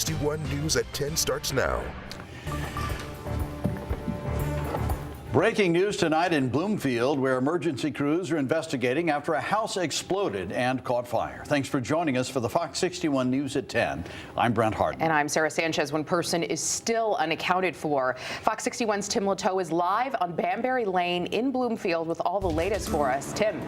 61 News at 10 starts now. Breaking news tonight in Bloomfield, where emergency crews are investigating after a house exploded and caught fire. Thanks for joining us for the Fox 61 News at 10. I'm Brent Harden. And I'm Sarah Sanchez. One person is still unaccounted for. Fox 61's Tim Latow is live on Banbury Lane in Bloomfield with all the latest for us. Tim.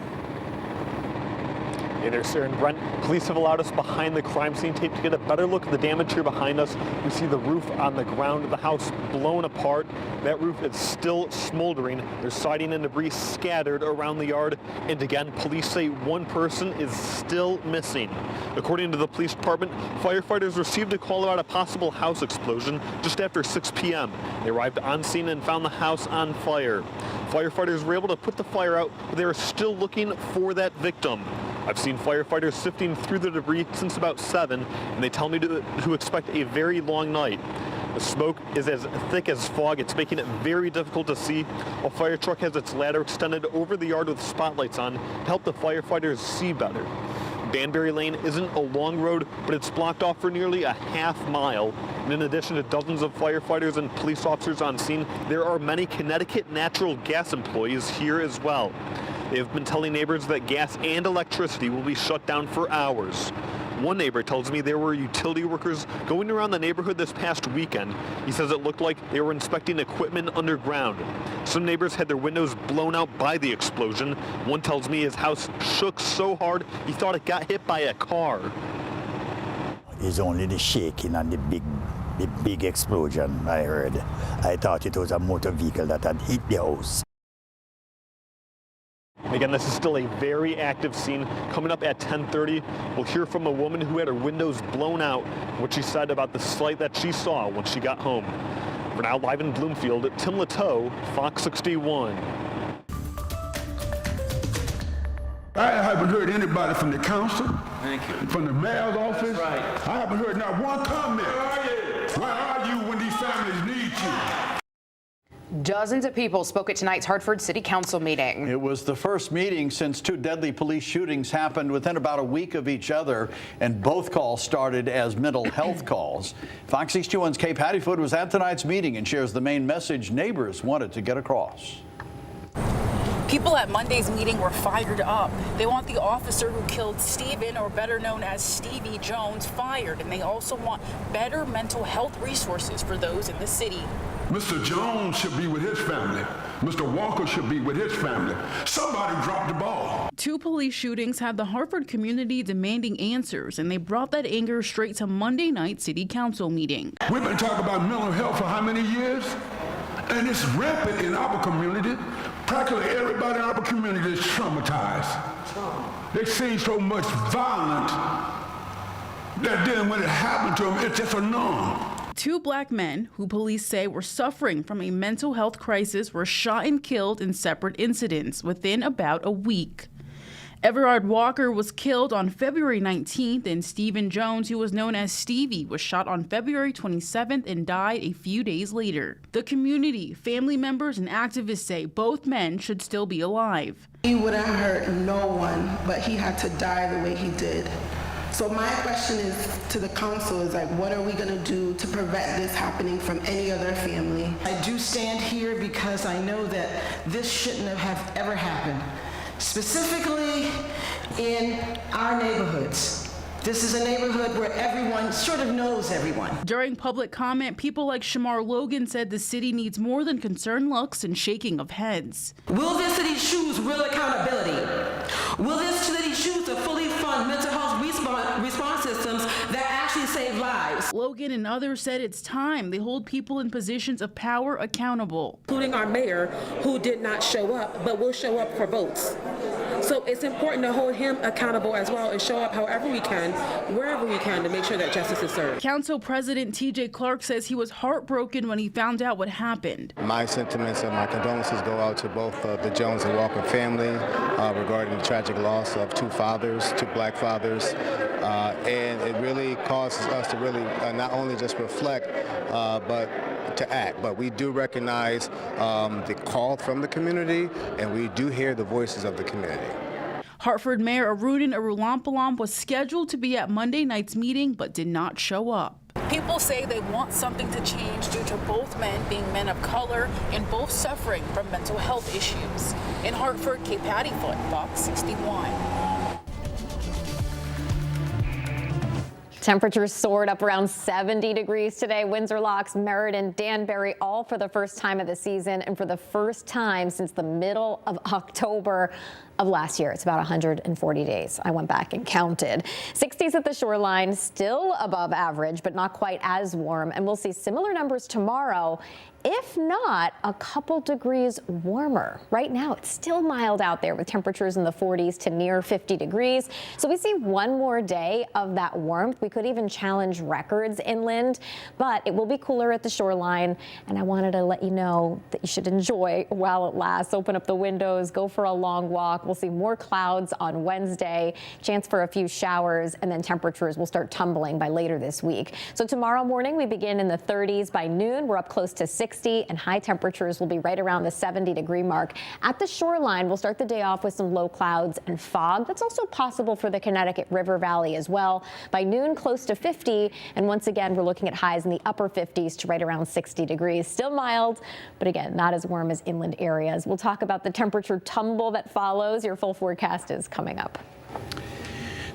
Hey there, Sarah and Brent. Police have allowed us behind the crime scene tape to get a better look at the damage here behind us. We see the roof on the ground of the house blown apart. That roof is still smoldering. There's siding and debris scattered around the yard. And again, police say one person is still missing. According to the police department, firefighters received a call about a possible house explosion just after 6 p.m. They arrived on scene and found the house on fire. Firefighters were able to put the fire out, but they are still looking for that victim. I've seen firefighters sifting through the debris since about 7, and they tell me to expect a very long night. The smoke is as thick as fog. It's making it very difficult to see. A fire truck has its ladder extended over the yard with spotlights on to help the firefighters see better. Banbury Lane isn't a long road, but it's blocked off for nearly a half mile. And in addition to dozens of firefighters and police officers on scene, there are many Connecticut natural gas employees here as well. They have been telling neighbors that gas and electricity will be shut down for hours. One neighbor tells me there were utility workers going around the neighborhood this past weekend. He says it looked like they were inspecting equipment underground. Some neighbors had their windows blown out by the explosion. One tells me his house shook so hard he thought it got hit by a car. It's only the shaking and the big explosion I heard. I thought it was a motor vehicle that had hit the house. Again, this is still a very active scene. Coming up at 10:30, we'll hear from a woman who had her windows blown out, what she said about the sight that she saw when she got home. For now, live in Bloomfield, Tim Latow, Fox 61. I haven't heard anybody from the council, from the mayor's office. Right. I haven't heard not one comment. Where are you when these families need you? Dozens of people spoke at tonight's Hartford City Council meeting. It was the first meeting since 2 deadly police shootings happened within about a week of each other, and both calls started as mental health calls. Fox 61's Kay Pattyfoot was at tonight's meeting and shares the main message neighbors wanted to get across. People at Monday's meeting were fired up. They want the officer who killed Stephen, or better known as Stevie Jones, fired, and they also want better mental health resources for those in the city. Mr. Jones should be with his family. Mr. Walker should be with his family. Somebody dropped the ball. 2 police shootings had the Hartford community demanding answers, and they brought that anger straight to Monday night city council meeting. We've been talking about mental health for how many years? And it's rampant in our community. Practically everybody in our community is traumatized. They see so much violence that then when it happened to them, it's just a norm. 2 black men, who police say were suffering from a mental health crisis, were shot and killed in separate incidents within about a week. Everard Walker was killed on February 19th, and Stephen Jones, who was known as Stevie, was shot on February 27th and died a few days later. The community, family members, and activists say both men should still be alive. He would have hurt no one, but he had to die the way he did. So my question is to the council is like, what are we going to do to prevent this happening from any other family? I do stand here because I know that this shouldn't have ever happened, specifically in our neighborhoods. This is a neighborhood where everyone sort of knows everyone. During public comment, people like Shamar Logan said the city needs more than concerned looks and shaking of heads. Will this city choose real accountability? Will this city choose to fully fund mental health response systems that actually save lives? Logan and others said it's time they hold people in positions of power accountable. Including our mayor, who did not show up, but will show up for votes. So it's important to hold him accountable as well and show up however we can, wherever we can, to make sure that justice is served. Council President T.J. Clark says he was heartbroken when he found out what happened. My sentiments and my condolences go out to both the Jones and Walker family regarding the tragic loss of 2 fathers, 2 black fathers. And it really causes us to really not only just reflect, but to act. But we do recognize the call from the community, and we do hear the voices of the community. Hartford Mayor Arundin Arulampalam was scheduled to be at Monday night's meeting but did not show up. People say they want something to change due to both men being men of color and both suffering from mental health issues. In Hartford, Kate Pattyfoot, Fox 61. Temperatures soared up around 70 degrees today. Windsor Locks, Meriden, Danbury, all for the first time of the season and for the first time since the middle of October of last year. It's about 140 days. I went back and counted. 60s at the shoreline, still above average, but not quite as warm. And we'll see similar numbers tomorrow, if not a couple degrees warmer. Right now, it's still mild out there with temperatures in the 40s to near 50 degrees. So we see one more day of that warmth. We could even challenge records inland, but it will be cooler at the shoreline. And I wanted to let you know that you should enjoy while it lasts. Open up the windows, go for a long walk. We'll see more clouds on Wednesday, chance for a few showers, and then temperatures will start tumbling by later this week. So tomorrow morning, we begin in the 30s. By noon, we're up close to 60, and high temperatures will be right around the 70-degree mark. At the shoreline, we'll start the day off with some low clouds and fog. That's also possible for the Connecticut River Valley as well. By noon, close to 50, and once again, we're looking at highs in the upper 50s to right around 60 degrees. Still mild, but again, not as warm as inland areas. We'll talk about the temperature tumble that follows. Your full forecast is coming up.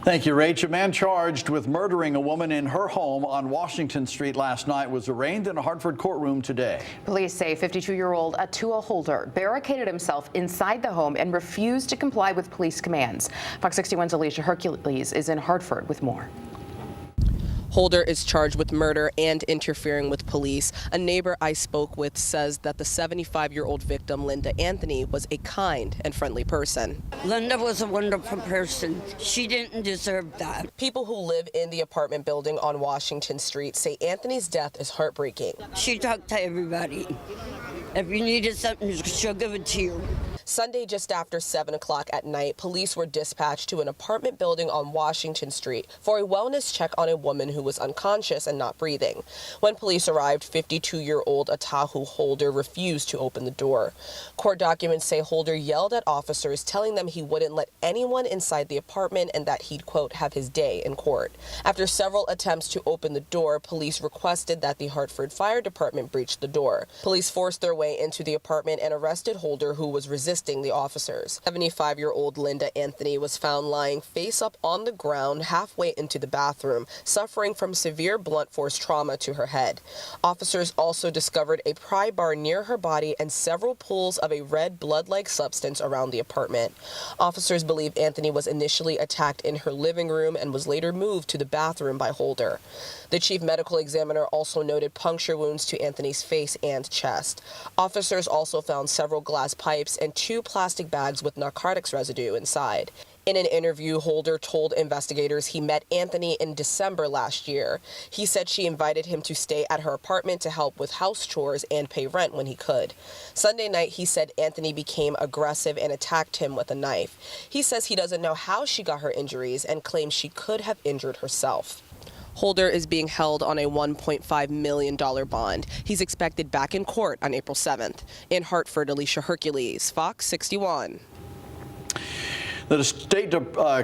Thank you, Rach. A man charged with murdering a woman in her home on Washington Street last night was arraigned in a Hartford courtroom today. Police say 52-year-old Atua Holder barricaded himself inside the home and refused to comply with police commands. Fox 61's Alicia Hercules is in Hartford with more. Holder is charged with murder and interfering with police. A neighbor I spoke with says that the 75-year-old victim, Linda Anthony, was a kind and friendly person. Linda was a wonderful person. She didn't deserve that. People who live in the apartment building on Washington Street say Anthony's death is heartbreaking. She talked to everybody. If you needed something, she'll give it to you. Sunday, just after 7 o'clock at night, police were dispatched to an apartment building on Washington Street for a wellness check on a woman who was unconscious and not breathing. When police arrived, 52-year-old Atahu Holder refused to open the door. Court documents say Holder yelled at officers, telling them he wouldn't let anyone inside the apartment and that he'd, quote, have his day in court. After several attempts to open the door, police requested that the Hartford Fire Department breach the door. Police forced their way into the apartment and arrested Holder, who was resisting the officers. 75-year-old Linda Anthony was found lying face up on the ground halfway into the bathroom, suffering from severe blunt force trauma to her head. Officers also discovered a pry bar near her body and several pools of a red blood-like substance around the apartment. Officers believe Anthony was initially attacked in her living room and was later moved to the bathroom by Holder. The chief medical examiner also noted puncture wounds to Anthony's face and chest. Officers also found several glass pipes and 2 plastic bags with narcotics residue inside. In an interview, Holder told investigators he met Anthony in December last year. He said she invited him to stay at her apartment to help with house chores and pay rent when he could. Sunday night, he said Anthony became aggressive and attacked him with a knife. He says he doesn't know how she got her injuries and claims she could have injured herself. Holder is being held on a $1.5 million bond. He's expected back in court on April 7th. In Hartford, Alicia Hercules, Fox 61. The State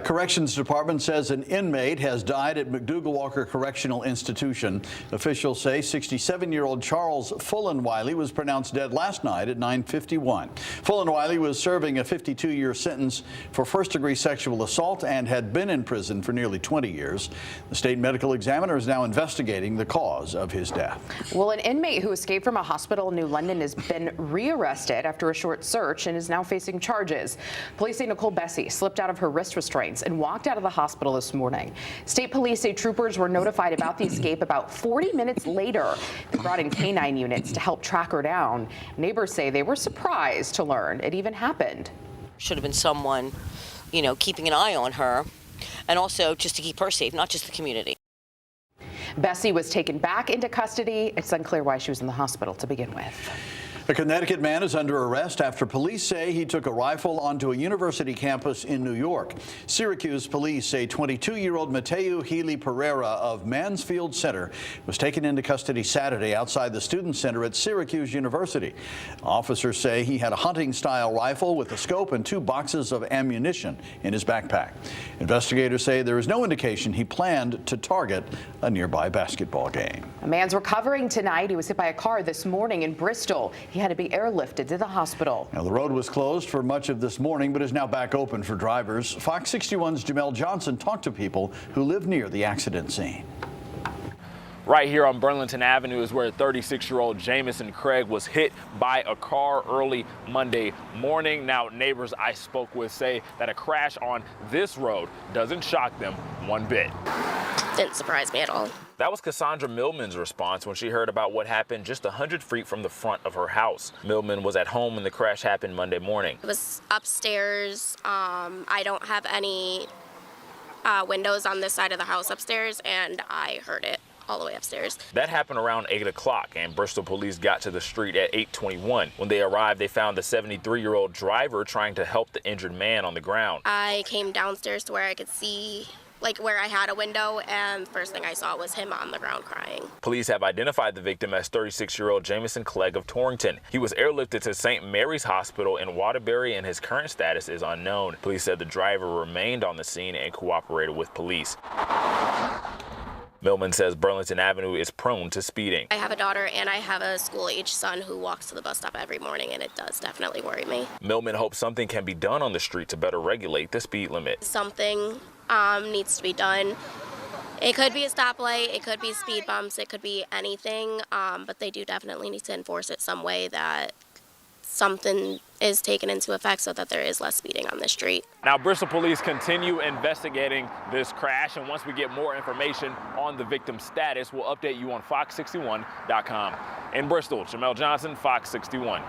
Corrections Department says an inmate has died at McDougall-Walker Correctional Institution. Officials say 67-year-old Charles Fullenwiley was pronounced dead last night at 9:51. Fullenwiley was serving a 52-year sentence for first-degree sexual assault and had been in prison for nearly 20 years. The state medical examiner is now investigating the cause of his death. Well, an inmate who escaped from a hospital in New London has been rearrested after a short search and is now facing charges. Police say Nicole Bessie slipped out of her wrist restraints and walked out of the hospital this morning. State police say troopers were notified about the escape about 40 minutes later. They brought in canine units to help track her down. Neighbors say they were surprised to learn it even happened. Should have been someone, keeping an eye on her, and also just to keep her safe, not just the community. Bessie was taken back into custody. It's unclear why she was in the hospital to begin with. A Connecticut man is under arrest after police say he took a rifle onto a university campus in New York. Syracuse police say 22-year-old Mateo Healy Pereira of Mansfield Center was taken into custody Saturday outside the student center at Syracuse University. Officers say he had a hunting-style rifle with a scope and 2 boxes of ammunition in his backpack. Investigators say there is no indication he planned to target a nearby basketball game. A man's recovering tonight. He was hit by a car this morning in Bristol. He had to be airlifted to the hospital. Now, the road was closed for much of this morning, but is now back open for drivers. Fox 61's Jamel Johnson talked to people who live near the accident scene. Right here on Burlington Avenue is where 36-year-old Jamison Craig was hit by a car early Monday morning. Now, neighbors I spoke with say that a crash on this road doesn't shock them one bit. Didn't surprise me at all. That was Cassandra Millman's response when she heard about what happened just 100 feet from the front of her house. Millman was at home when the crash happened Monday morning. It was upstairs. I don't have any windows on this side of the house upstairs, and I heard it all the way upstairs. That happened around 8 o'clock, and Bristol police got to the street at 8:21. When they arrived, they found the 73-year-old driver trying to help the injured man on the ground. I came downstairs to where I could see, like where I had a window, and the first thing I saw was him on the ground crying. Police have identified the victim as 36-year-old Jamison Clegg of Torrington. He was airlifted to St. Mary's Hospital in Waterbury, and his current status is unknown. Police said the driver remained on the scene and cooperated with police. Millman says Burlington Avenue is prone to speeding. I have a daughter and I have a school-age son who walks to the bus stop every morning, and it does definitely worry me. Millman hopes something can be done on the street to better regulate the speed limit. Something needs to be done. It could be a stoplight, it could be speed bumps, it could be anything, but they do definitely need to enforce it some way that something is taken into effect so that there is less speeding on the street. Now, Bristol police continue investigating this crash, and once we get more information on the victim's status, we'll update you on fox61.com. In Bristol, Jamel Johnson, Fox 61.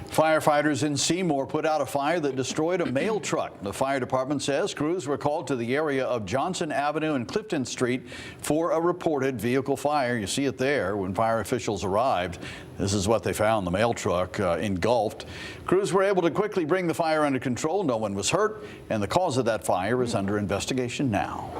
Firefighters in Seymour put out a fire that destroyed a mail truck. The fire department says crews were called to the area of Johnson Avenue and Clifton Street for a reported vehicle fire. You see it there when fire officials arrived. This is what they found, the mail truck engulfed. Crews were able to quickly bring the fire under control. No one was hurt, and the cause of that fire is under investigation now.